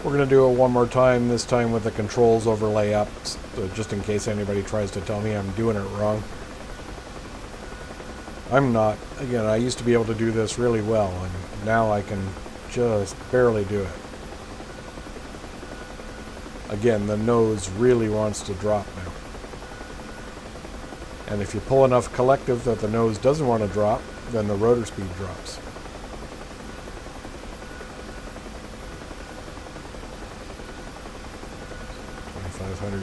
We're going to do it one more time, this time with the controls overlay up, so just in case anybody tries to tell me I'm doing it wrong. I'm not. Again, I used to be able to do this really well, and now I can just barely do it. Again, the nose really wants to drop now. And if you pull enough collective that the nose doesn't want to drop, then the rotor speed drops.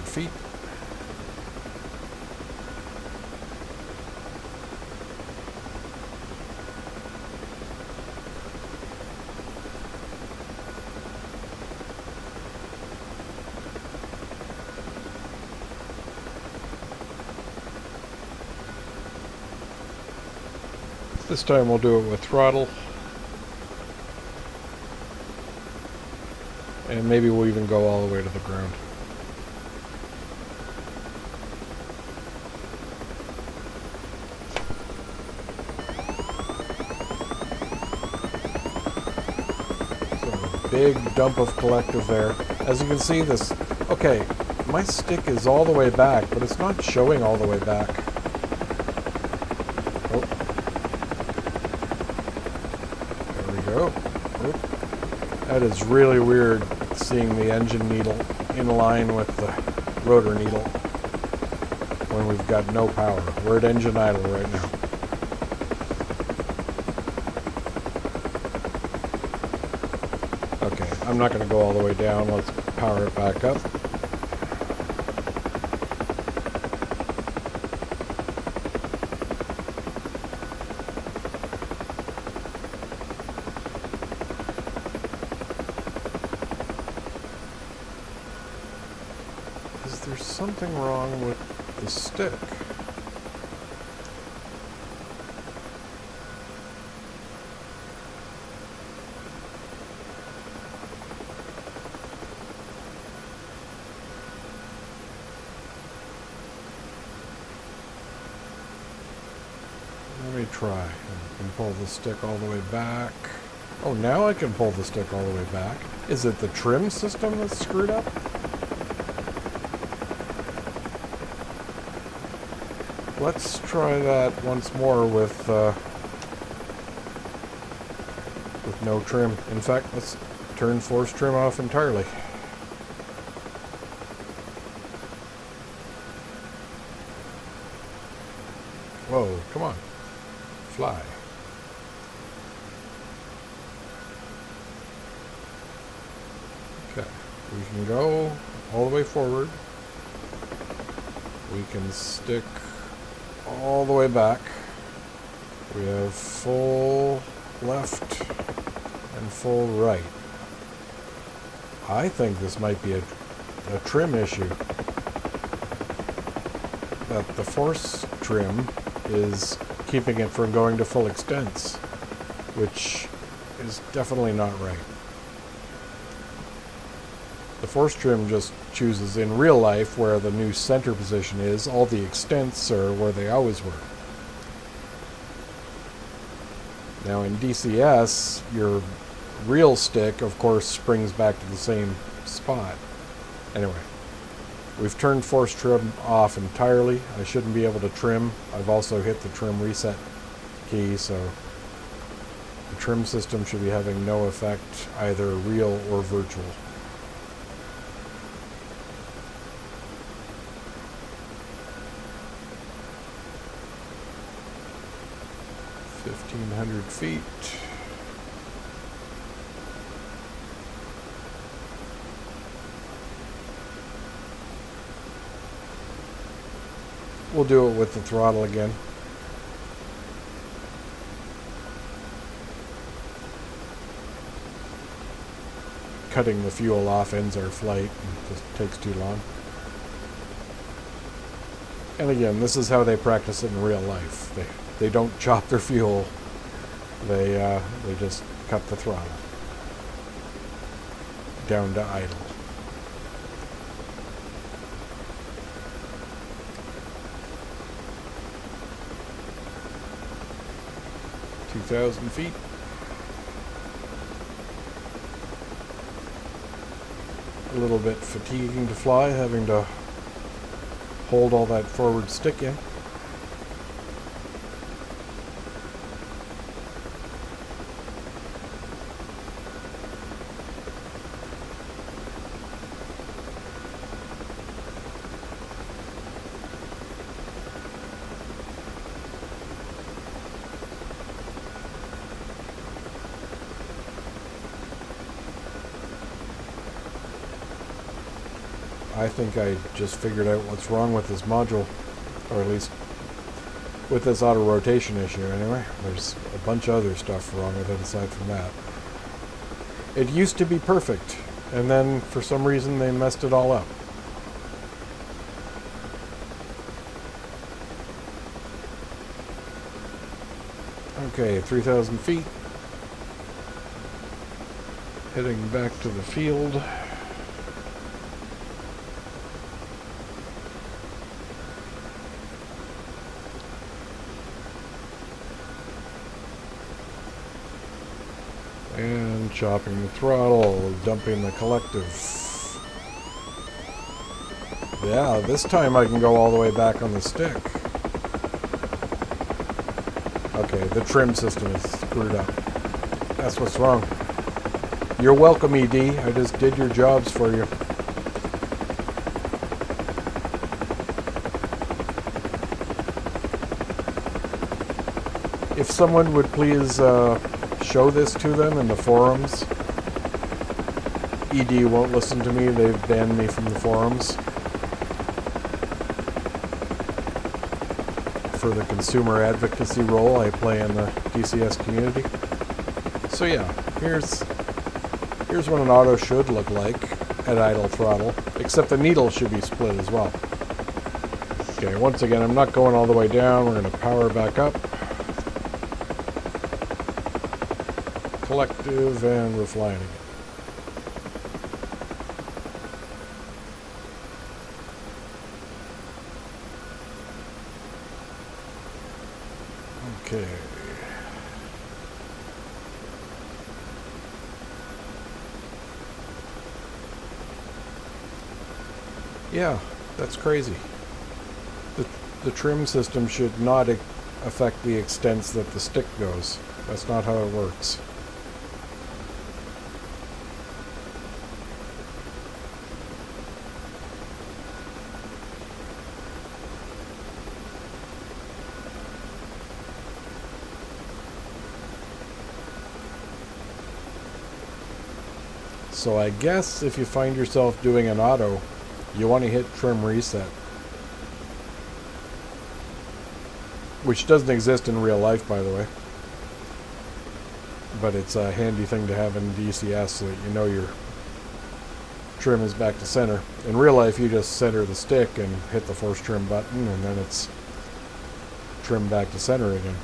Feet. This time we'll do it with throttle. And maybe we'll even go all the way to the ground. Big dump of collective there. As you can see, this, okay, my stick is all the way back, but it's not showing all the way back. Oh. There we go. Oh. That is really weird, seeing the engine needle in line with the rotor needle when we've got no power. We're at engine idle right now. I'm not going to go all the way down. Let's power it back up. Is there something wrong with the stick? Let me try. I can pull the stick all the way back. Oh, now I can pull the stick all the way back. Is it the trim system that's screwed up? Let's try that once more with no trim. In fact, let's turn force trim off entirely. Whoa, come on. Fly. Okay, we can go all the way forward. We can stick all the way back. We have full left and full right. I think this might be a trim issue. That the force trim is keeping it from going to full extents, which is definitely not right. The force trim just chooses in real life where the new center position is. All the extents are where they always were. Now in DCS, your real stick, of course, springs back to the same spot. Anyway. We've turned force trim off entirely. I shouldn't be able to trim. I've also hit the trim reset key, so the trim system should be having no effect, either real or virtual. feet. We'll do it with the throttle again. Cutting the fuel off ends our flight. It just takes too long. And again, this is how they practice it in real life. They don't chop their fuel. They just cut the throttle down to idle. .2,000 feet. a little bit fatiguing to fly, having to hold all that forward stick in. I think I just figured out what's wrong with this module, or at least with this auto rotation issue anyway. There's a bunch of other stuff wrong with it aside from that. It used to be perfect, and then for some reason they messed it all up. Okay, 3,000 feet. Heading back to the field. And chopping the throttle, dumping the collective. Yeah, this time I can go all the way back on the stick. Okay, the trim system is screwed up. That's what's wrong. You're welcome, ED. I just did your jobs for you. If someone would please show this to them in the forums. ED won't listen to me. They've banned me from the forums for the consumer advocacy role I play in the DCS community. So yeah, here's what an auto should look like at idle throttle, except the needle should be split as well. Okay, once again, I'm not going all the way down. We're going to power back up. Collective, and we're flying again. Okay. Yeah, that's crazy. The trim system should not affect the extents that the stick goes. That's not how it works. So I guess if you find yourself doing an auto, you want to hit trim reset. Which doesn't exist in real life, by the way. But it's a handy thing to have in DCS so that you know your trim is back to center. In real life, you just center the stick and hit the force trim button, and then it's trim back to center again.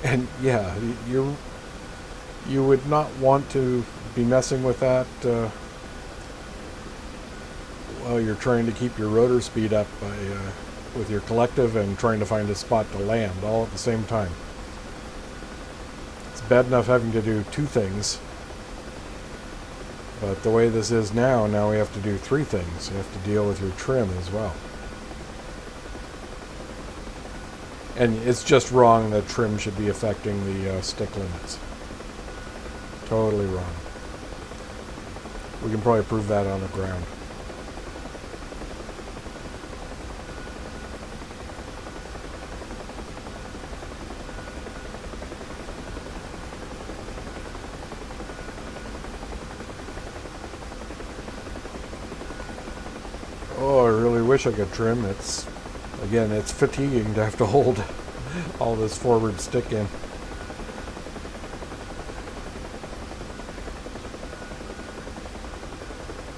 And yeah, you would not want to be messing with that while you're trying to keep your rotor speed up by with your collective and trying to find a spot to land all at the same time. It's bad enough having to do two things, but the way this is now we have to do three things. You have to deal with your trim as well. And it's just wrong that trim should be affecting the stick limits. Totally wrong. We can probably prove that on the ground. Oh, I really wish I could trim. Again, it's fatiguing to have to hold all this forward stick in.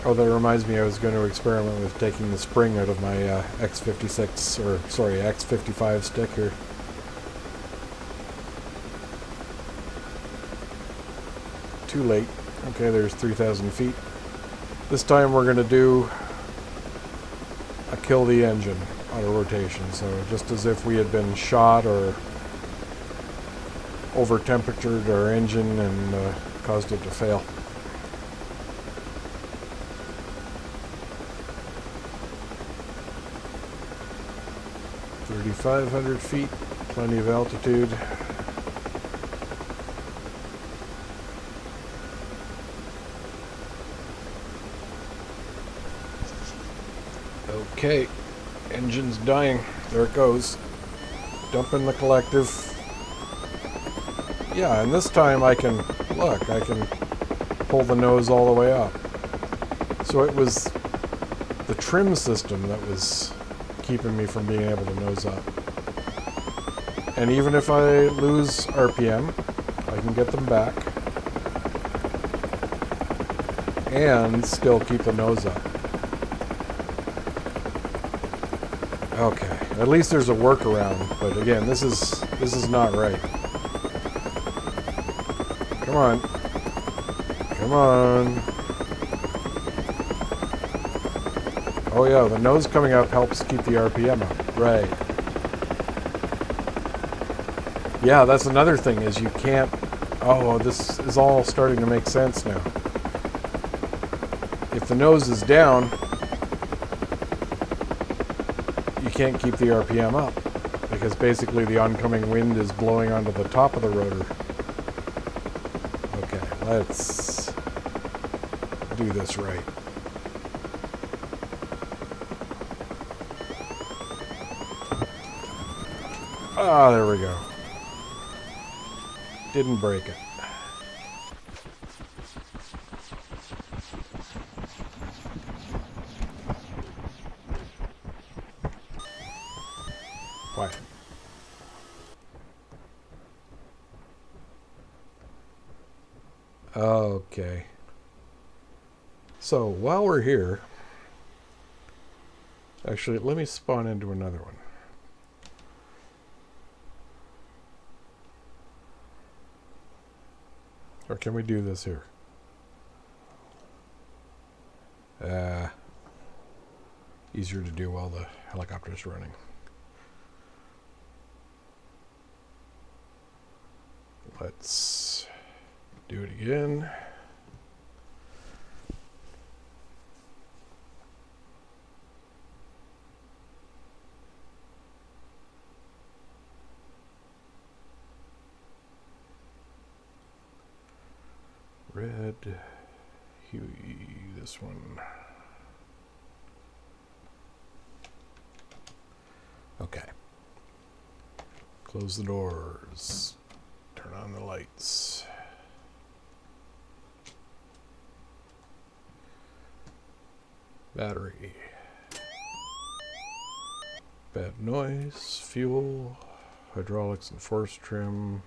Oh, that reminds me, I was going to experiment with taking the spring out of my X56, or sorry, X55 stick here. Too late. Okay, there's 3,000 feet. This time we're going to do kill the engine out of rotation. So just as if we had been shot or over temperatured our engine and caused it to fail. $3,500 feet, plenty of altitude. Okay, engine's dying. There it goes. Dumping the collective. Yeah, and this time I can pull the nose all the way up. So it was the trim system that was keeping me from being able to nose up. And even if I lose RPM, I can get them back and still keep the nose up. Okay, at least there's a workaround, but again, this is not right. Come on. Come on. Oh yeah, the nose coming up helps keep the RPM up. Right. Yeah, that's another thing is you can't... Oh, this is all starting to make sense now. If the nose is down, you can't keep the RPM up because basically the oncoming wind is blowing onto the top of the rotor. Okay, let's do this right. Ah, there we go. Didn't break it. Why? Okay. So while we're here, actually, let me spawn into another one. Or can we do this here? Easier to do while the helicopter's running. Let's do it again. Red, Huey, this one. Okay. Close the doors. Turn on the lights. Battery. Bad noise, fuel, hydraulics and force trim.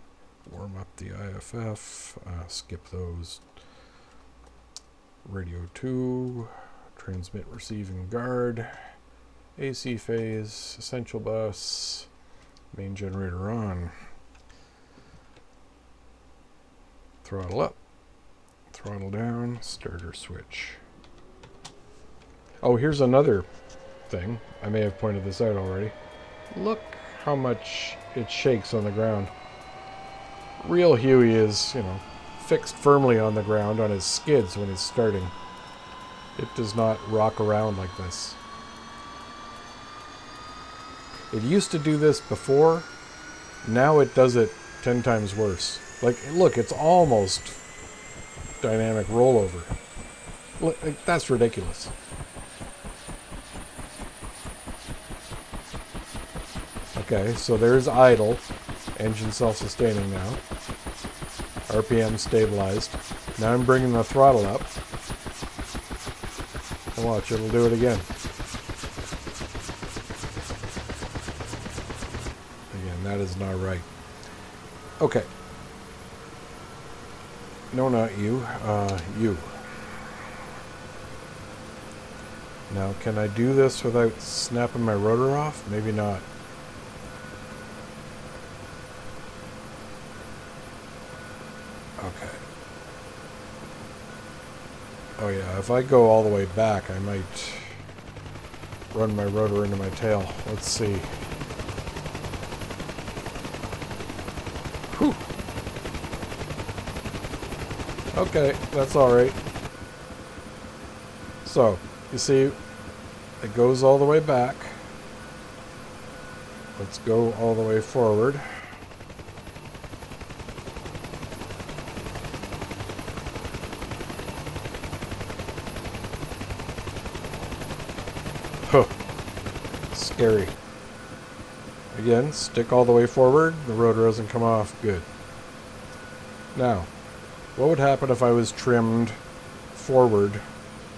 Warm up the IFF, skip those. Radio 2, transmit, receive, and guard. AC phase, essential bus, main generator on. Throttle up, throttle down, starter switch. Oh, here's another thing. I may have pointed this out already. Look how much it shakes on the ground. Real Huey is, fixed firmly on the ground on his skids when he's starting. It does not rock around like this. It used to do this before. Now it does it 10 times worse. Like, look, it's almost dynamic rollover. Look, that's ridiculous. Okay, so there's idle. Engine self-sustaining now. RPM stabilized. Now I'm bringing the throttle up. And watch, it'll do it again. Again, that is not right. Okay. No, not you. You. Now, can I do this without snapping my rotor off? Maybe not. Okay. Oh yeah, if I go all the way back, I might run my rotor into my tail. Let's see. Whew. Okay, that's alright. So, you see, it goes all the way back. Let's go all the way forward. Huh. Scary. Again, stick all the way forward. The rotor doesn't come off. Good. Now, what would happen if I was trimmed forward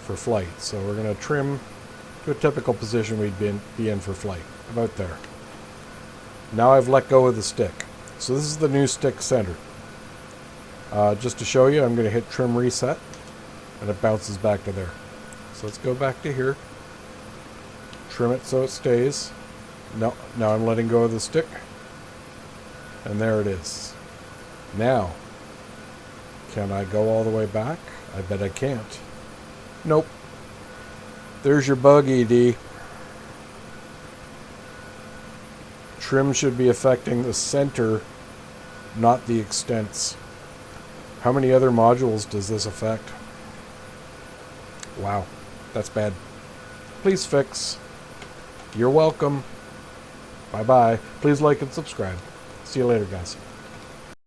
for flight? So we're going to trim to a typical position we'd be in for flight. About there. Now I've let go of the stick. So this is the new stick center. Just to show you, I'm going to hit trim reset, and it bounces back to there. So let's go back to here. Trim it so it stays. No, now I'm letting go of the stick. And there it is. Now, can I go all the way back? I bet I can't. Nope. There's your bug, ED. Trim should be affecting the center, not the extents. How many other modules does this affect? Wow, that's bad. Please fix. You're welcome. Bye-bye. Please like and subscribe. See you later, guys.